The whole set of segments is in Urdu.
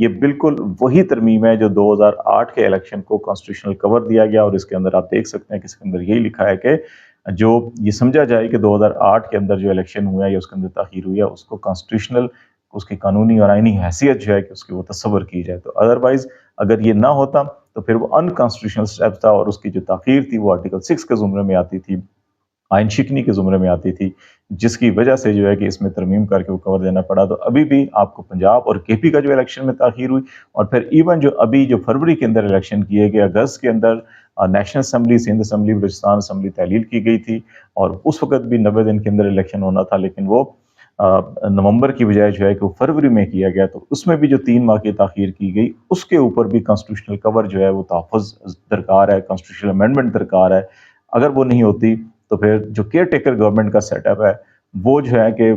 یہ بالکل وہی ترمیم ہے جو 2008 کے الیکشن کو کانسٹیٹیوشنل کور دیا گیا، اور اس کے اندر آپ دیکھ سکتے ہیں کہ اس کے اندر یہی لکھا ہے کہ جو یہ سمجھا جائے کہ 2008 کے اندر جو الیکشن ہوا ہے یا اس کے اندر تاخیر ہوئی ہے اس کو کانسٹیٹیوشنل، اس کی قانونی اور آئینی حیثیت جو ہے کہ اس کی وہ تصور کی جائے. تو ادروائز اگر یہ نہ ہوتا تو پھر وہ انکانسٹیٹیوشنل اسٹیپ تھا، اور اس کی جو تاخیر تھی وہ آرٹیکل 6 کے زمرے میں آتی تھی، آئین شکنی کے زمرے میں آتی تھی، جس کی وجہ سے جو ہے کہ اس میں ترمیم کر کے وہ کور دینا پڑا. تو ابھی بھی آپ کو پنجاب اور کے پی کا جو الیکشن میں تاخیر ہوئی، اور پھر ایون جو ابھی جو فروری کے اندر الیکشن کیے گئے، اگست کے اندر national assembly, Sindh assembly, Balochistan assembly تحلیل کی گئی تھی، اور اس وقت بھی 90 دن کے اندر الیکشن ہونا تھا، لیکن وہ نومبر کی بجائے جو ہے کہ وہ فروری میں کیا گیا. تو اس میں بھی جو 3 ماہ کی تاخیر کی گئی، اس کے اوپر بھی کانسٹیٹیوشنل کور جو ہے وہ تحفظ درکار ہے، کانسٹیٹیوشنل امینڈمنٹ درکار ہے. اگر وہ نہیں ہوتی تو پھر جو کیئر ٹیکر گورنمنٹ کا سیٹ اپ ہے وہ جو ہے کہ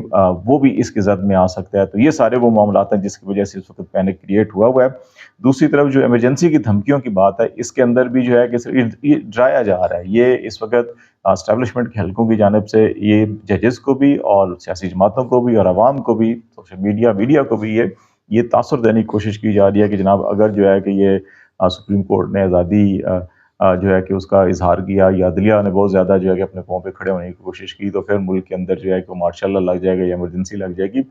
وہ بھی اس کی زد میں آ سکتا ہے. تو یہ سارے وہ معاملات ہیں جس کی وجہ سے اس وقت پینک کریٹ ہوا ہے. دوسری طرف جو ایمرجنسی کی دھمکیوں کی بات ہے، اس کے اندر بھی جو ہے کہ یہ ڈرایا جا رہا ہے. یہ اس وقت اسٹیبلشمنٹ کے حلقوں کی جانب سے یہ ججز کو بھی اور سیاسی جماعتوں کو بھی اور عوام کو بھی، سوشل میڈیا کو بھی یہ تاثر دینے کی کوشش کی جا رہی ہے کہ جناب اگر جو ہے کہ یہ سپریم کورٹ نے آزادی جو ہے کہ اس کا اظہار کیا، یا عدلیہ نے بہت زیادہ جو ہے کہ اپنے پاؤں پہ کھڑے ہونے کی کوشش کی، تو پھر ملک کے اندر جو ہے کہ مارشل لا لگ جائے گا یا ایمرجنسی لگ جائے گی.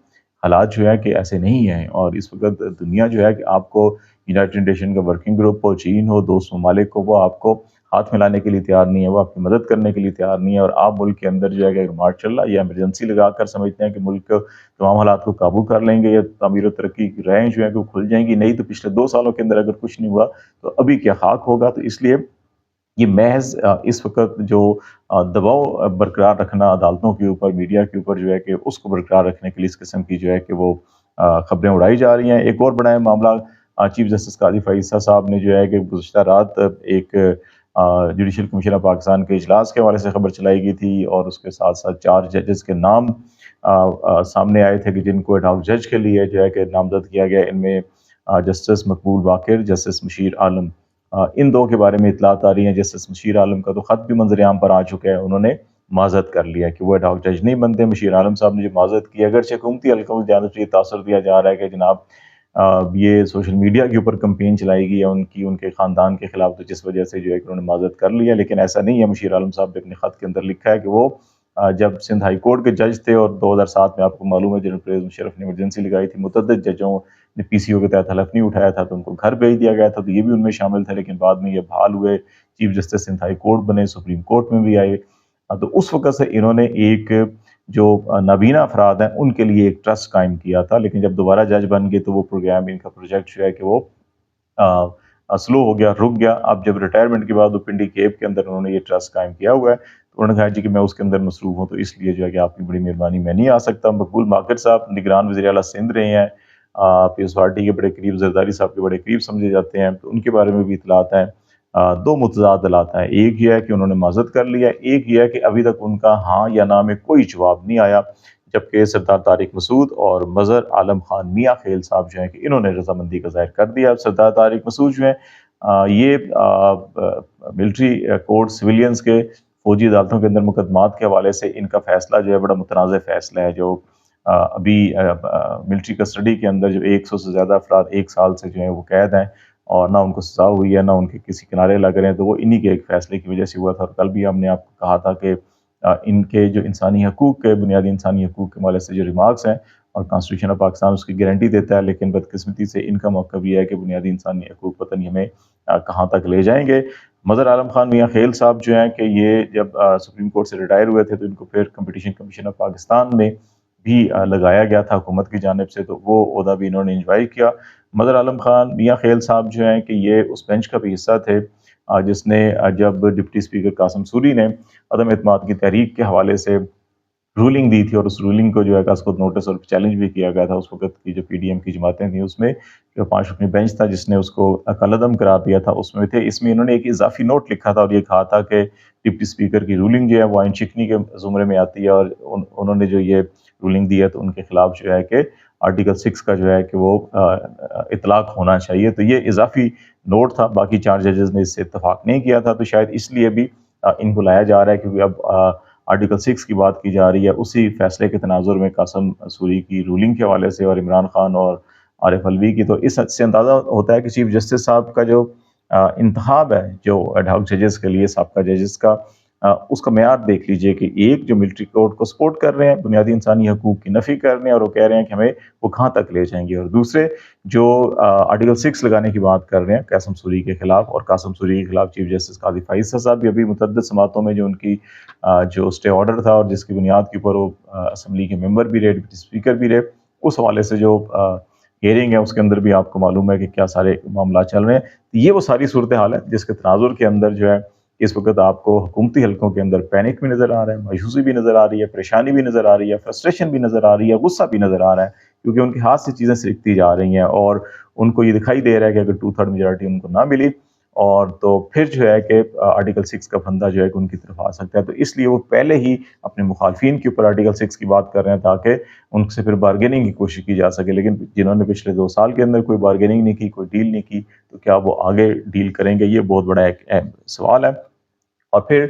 حالات جو ہے کہ ایسے نہیں ہیں، اور اس وقت دنیا جو ہے کہ آپ کو یونائٹڈ نیشن کا ورکنگ گروپ ہو، چین ہو، دوست ممالک ہو، وہ آپ کو ہاتھ ملانے کے لیے تیار نہیں ہے، وہ آپ کی مدد کرنے کے لیے تیار نہیں ہے. اور آپ ملک کے اندر جو ہے کہ مارشل لا یا ایمرجنسی لگا کر سمجھتے ہیں کہ ملک تمام حالات کو قابو کر لیں گے، یا تعمیر و ترقی کی راہیں جو ہے کہ وہ کھل جائیں گی. نہیں تو پچھلے 2 سالوں کے اندر اگر کچھ نہیں ہوا تو ابھی کیا خاک ہوگا. تو اس لیے یہ محض اس وقت جو دباؤ برقرار رکھنا عدالتوں کے اوپر، میڈیا کے اوپر جو ہے کہ اس کو برقرار رکھنے کے لیے اس قسم کی جو ہے کہ وہ خبریں اڑائی جا رہی ہیں. ایک اور بڑا معاملہ، چیف جسٹس قاضی فائز صاحب نے جو ہے کہ گزشتہ رات ایک جوڈیشل کمیشن آف پاکستان کے اجلاس کے حوالے سے خبر چلائی گئی تھی، اور اس کے ساتھ ساتھ 4 ججز کے نام سامنے آئے تھے کہ جن کو ایڈ ہاک جج کے لیے جو ہے کہ نامزد کیا گیا. ان میں جسٹس مقبول باقر، جسٹس مشیر عالم، ان 2 کے بارے میں اطلاعات آ رہی ہیں. جسٹس مشیر عالم کا تو خط بھی منظر عام پر آ چکا ہے، انہوں نے معذرت کر لیا کہ وہ ایڈ ہاک جج نہیں بنتے. مشیر عالم صاحب نے جو معذرت کی، اگرچہ حکومتی حلقوں کی جانب سے یہ تاثر دیا جا رہا ہے کہ جناب یہ سوشل میڈیا کے اوپر کمپین چلائی گئی ہے ان کے خاندان کے خلاف، تو جس وجہ سے جو ہے کہ انہوں نے معذرت کر لیا، لیکن ایسا نہیں ہے. مشیر عالم صاحب نے اپنے خط کے اندر لکھا ہے کہ وہ جب سندھ ہائی کورٹ کے جج تھے، اور 2007 میں آپ کو معلوم ہے جنرل پرویز مشرف نے ایمرجنسی لگائی تھی، متعدد ججوں نے پی سی او کے تحت حلف نہیں اٹھایا تھا تو ان کو گھر بھیج دیا گیا تھا، تو یہ بھی ان میں شامل تھے. لیکن بعد میں یہ بحال ہوئے، chief justice Sindh high court بنے، سپریم کورٹ میں بھی آئے. تو اس وقت سے انہوں نے ایک جو نابینا افراد ہیں ان کے لیے ایک ٹرسٹ قائم کیا تھا، لیکن جب دوبارہ جج بن گئے تو وہ پروگرام، ان کا پروجیکٹ جو ہے کہ وہ سلو ہو گیا، رک گیا. اب جب ریٹائرمنٹ کے بعد وہ پنڈی کیپ کے اندر انہوں نے یہ ٹرسٹ قائم کیا ہوا ہے، تو انہوں نے کہا جی کہ میں اس کے اندر مصروف ہوں، تو اس لیے جو ہے کہ آپ کی بڑی مہربانی میں نہیں آ سکتا. مقبول باقر صاحب نگران وزیر اعلیٰ سندھ رہے ہیں، پیپلز پارٹی کے بڑے قریب، زرداری صاحب کے بڑے قریب سمجھے جاتے ہیں، تو ان کے بارے میں بھی اطلاعات ہیں. 2 متضاد اطلاعات ہیں. ایک یہ ہے کہ انہوں نے معذرت کر لیا، ایک یہ ہے کہ ابھی تک ان کا ہاں یا نہ میں کوئی جواب نہیں آیا، جبکہ سردار طارق مسعود اور مظہر عالم خان میاں خیل صاحب جو ہیں کہ انہوں نے رضامندی کا ظاہر کر دیا. سردار طارق مسعود جو ہیں یہ ملٹری کورٹ سویلینز کے فوجی عدالتوں کے اندر مقدمات کے حوالے سے ان کا فیصلہ جو ہے بڑا متنازع فیصلہ ہے. جو ابھی ملٹری کسٹڈی کے اندر جو 100 سے زیادہ افراد 1 سال سے جو ہیں وہ قید ہیں، اور نہ ان کو سزا ہوئی ہے، نہ ان کے کسی کنارے لگ رہے ہیں، تو وہ انہی کے ایک فیصلے کی وجہ سے ہوا تھا. اور کل بھی ہم نے آپ کو کہا تھا کہ ان کے جو انسانی حقوق کے، بنیادی انسانی حقوق کے حوالے سے جو ریمارکس ہیں، اور کانسٹیٹیوشن آف پاکستان اس کی گارنٹی دیتا ہے، لیکن بدقسمتی سے ان کا موقف یہ ہے کہ بنیادی انسانی حقوق پتہ نہیں ہمیں کہاں تک لے جائیں گے. مظہر عالم خان میاں خیل صاحب جو ہیں کہ یہ جب سپریم کورٹ سے ریٹائر ہوئے تھے تو ان کو پھر کمپٹیشن کمیشن آف پاکستان میں بھی لگایا گیا تھا حکومت کی جانب سے، تو وہ عہدہ بھی انہوں نے انجوائے کیا. مظہر عالم خان میاں خیل صاحب جو ہیں کہ یہ اس بینچ کا بھی حصہ تھے جس نے جب ڈپٹی اسپیکر قاسم سوری نے عدم اعتماد کی تحریک کے حوالے سے رولنگ دی تھی، اور اس رولنگ کو جو ہے اس کو نوٹس اور چیلنج بھی کیا گیا تھا. اس وقت کی جو پی ڈی ایم کی جماعتیں تھیں اس میں جو 5 رکنی بینچ تھا جس نے اس کو کالعدم قرار دیا تھا، اس میں تھے. اس میں انہوں نے ایک اضافی نوٹ لکھا تھا اور یہ کہا تھا کہ ڈپٹی اسپیکر کی رولنگ جو ہے وہ آئین شکنی کے زمرے میں آتی ہے، اور انہوں نے جو یہ رولنگ دی ہے تو ان کے خلاف جو ہے کہ آرٹیکل 6 کا جو ہے کہ وہ اطلاق ہونا چاہیے. تو یہ اضافی نوٹ تھا، باقی 4 ججز نے اس سے اتفاق نہیں کیا تھا، تو شاید اس لیے بھی ان کو لایا جا رہا ہے، کیونکہ اب آرٹیکل 6 کی بات کی جا رہی ہے. اسی فیصلے کے تناظر میں قاسم سوری کی رولنگ کے حوالے سے اور عمران خان اور عارف الوی کی. تو اس سے اندازہ ہوتا ہے کہ چیف جسٹس صاحب کا جو انتخاب ہے جو ایڈ ہاک ججز کے لیے سابقہ ججز کا، اس کا معیار دیکھ لیجئے کہ ایک جو ملٹری کورٹ کو سپورٹ کر رہے ہیں، بنیادی انسانی حقوق کی نفی کر رہے ہیں اور وہ کہہ رہے ہیں کہ ہمیں وہ کہاں تک لے جائیں گے، اور دوسرے جو آرٹیکل 6 لگانے کی بات کر رہے ہیں قاسم سوری کے خلاف، اور قاسم سوری کے خلاف چیف جسٹس قاضی فائز صاحب بھی ابھی متعدد سماعتوں میں جو ان کی جو اسٹے آرڈر تھا اور جس کی بنیاد کے اوپر وہ اسمبلی کے ممبر بھی رہے، ڈپٹی اسپیکر بھی رہے، اس حوالے سے جو ہیئرنگ ہے اس کے اندر بھی آپ کو معلوم ہے کہ کیا سارے معاملات چل رہے ہیں. یہ وہ ساری صورتحال ہے جس کے تناظر کے اندر جو ہے اس وقت آپ کو حکومتی حلقوں کے اندر پینک بھی نظر آ رہا ہے، مایوسی بھی نظر آ رہی ہے، پریشانی بھی نظر آ رہی ہے، فرسٹریشن بھی نظر آ رہی ہے، غصہ بھی نظر آ رہا ہے، کیونکہ ان کے ہاتھ سے چیزیں سرکتی جا رہی ہیں اور ان کو یہ دکھائی دے رہا ہے کہ اگر 2/3 میجارٹی ان کو نہ ملی اور تو پھر جو ہے کہ آرٹیکل 6 کا پھندا جو ہے کہ ان کی طرف آ سکتا ہے. تو اس لیے وہ پہلے ہی اپنے مخالفین کے اوپر آرٹیکل 6 کی بات کر رہے ہیں تاکہ ان سے پھر بارگیننگ کی کوشش کی جا سکے. لیکن جنہوں نے پچھلے 2 سال کے اندر کوئی بارگیننگ نہیں کی، کوئی ڈیل نہیں کی، تو کیا وہ آگے ڈیل کریں گے؟ یہ بہت بڑا ایک اہم سوال ہے. اور پھر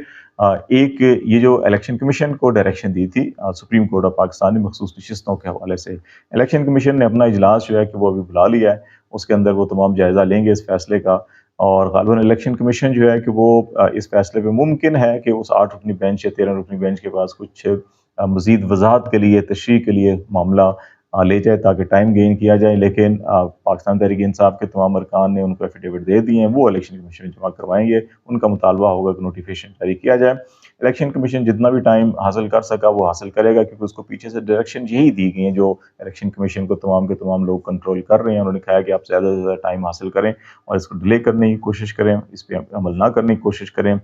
ایک یہ جو الیکشن کمیشن کو ڈائریکشن دی تھی سپریم کورٹ آف پاکستان نے مخصوص نشستوں کے حوالے سے، الیکشن کمیشن نے اپنا اجلاس جو ہے کہ وہ ابھی بلا لیا ہے، اس کے اندر وہ تمام جائزہ لیں گے اس فیصلے کا. اور غالباً الیکشن کمیشن جو ہے کہ وہ اس فیصلے پہ ممکن ہے کہ اس 8 رکنی بینچ یا 13 رکنی بینچ کے پاس کچھ مزید وضاحت کے لیے، تشریح کے لیے معاملہ لے جائے تاکہ ٹائم گین کیا جائے. لیکن پاکستان تحریک انصاف کے تمام ارکان نے ان کو ایفیڈیوٹ دے دیے ہیں، وہ الیکشن کمیشن جمع کروائیں گے. ان کا مطالبہ ہوگا کہ نوٹیفیکیشن جاری کیا جائے. الیکشن کمیشن جتنا بھی ٹائم حاصل کر سکا وہ حاصل کرے گا، کیونکہ اس کو پیچھے سے ڈائریکشن یہی دی گئی ہیں جو الیکشن کمیشن کو تمام کے تمام لوگ کنٹرول کر رہے ہیں. انہوں نے کہا کہ آپ زیادہ سے زیادہ ٹائم حاصل کریں اور اس کو ڈیلے کرنے کی کوشش کریں، اس پہ عمل نہ کرنے کی کوشش کریں.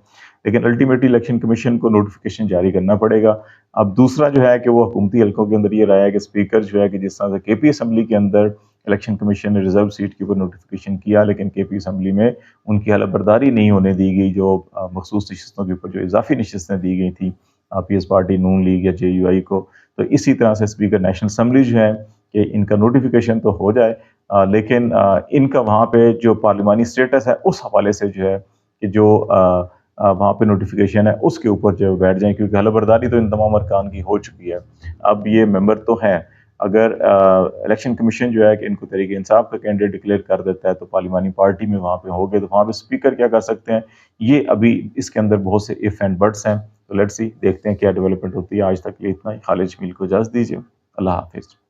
لیکن الٹیمیٹلی الیکشن کمیشن کو نوٹیفیکیشن جاری کرنا پڑے گا. اب دوسرا جو ہے کہ وہ حکومتی حلقوں کے اندر یہ رہا ہے کہ اسپیکر جو ہے کہ جس طرح سے کے پی اسمبلی کے اندر الیکشن کمیشن نے ریزرو سیٹ کے اوپر نوٹیفیکیشن کیا، لیکن کے پی اسمبلی میں ان کی حلف برداری نہیں ہونے دی گئی جو مخصوص نشستوں کے اوپر جو اضافی نشستیں دی گئی تھیں پی ایس پارٹی، نون لیگ یا جے یو آئی کو. تو اسی طرح سے اسپیکر نیشنل اسمبلی جو ہے کہ ان کا نوٹیفیکیشن تو ہو جائے، لیکن ان کا وہاں پہ جو پارلیمانی سٹیٹس ہے اس حوالے سے جو ہے کہ جو وہاں پہ نوٹیفیکیشن ہے اس کے اوپر جو بیٹھ جائیں، کیونکہ حلف برداری تو ان تمام ارکان کی ہو چکی ہے. اب یہ ممبر تو ہیں، اگر الیکشن کمیشن جو ہے کہ ان کو تحریک انصاف کا کینڈیڈیٹ ڈکلیئر کر دیتا ہے تو پارلیمانی پارٹی میں وہاں پہ ہو گئے، تو وہاں پہ اسپیکر کیا کر سکتے ہیں؟ یہ ابھی اس کے اندر بہت سے اف اینڈ بٹس ہیں. تو لیٹس سی، دیکھتے ہیں کیا ڈیولپمنٹ ہوتی ہے. آج تک یہ اتنا ہی. خالد جمیل کو اجازت دیجیے. اللہ حافظ.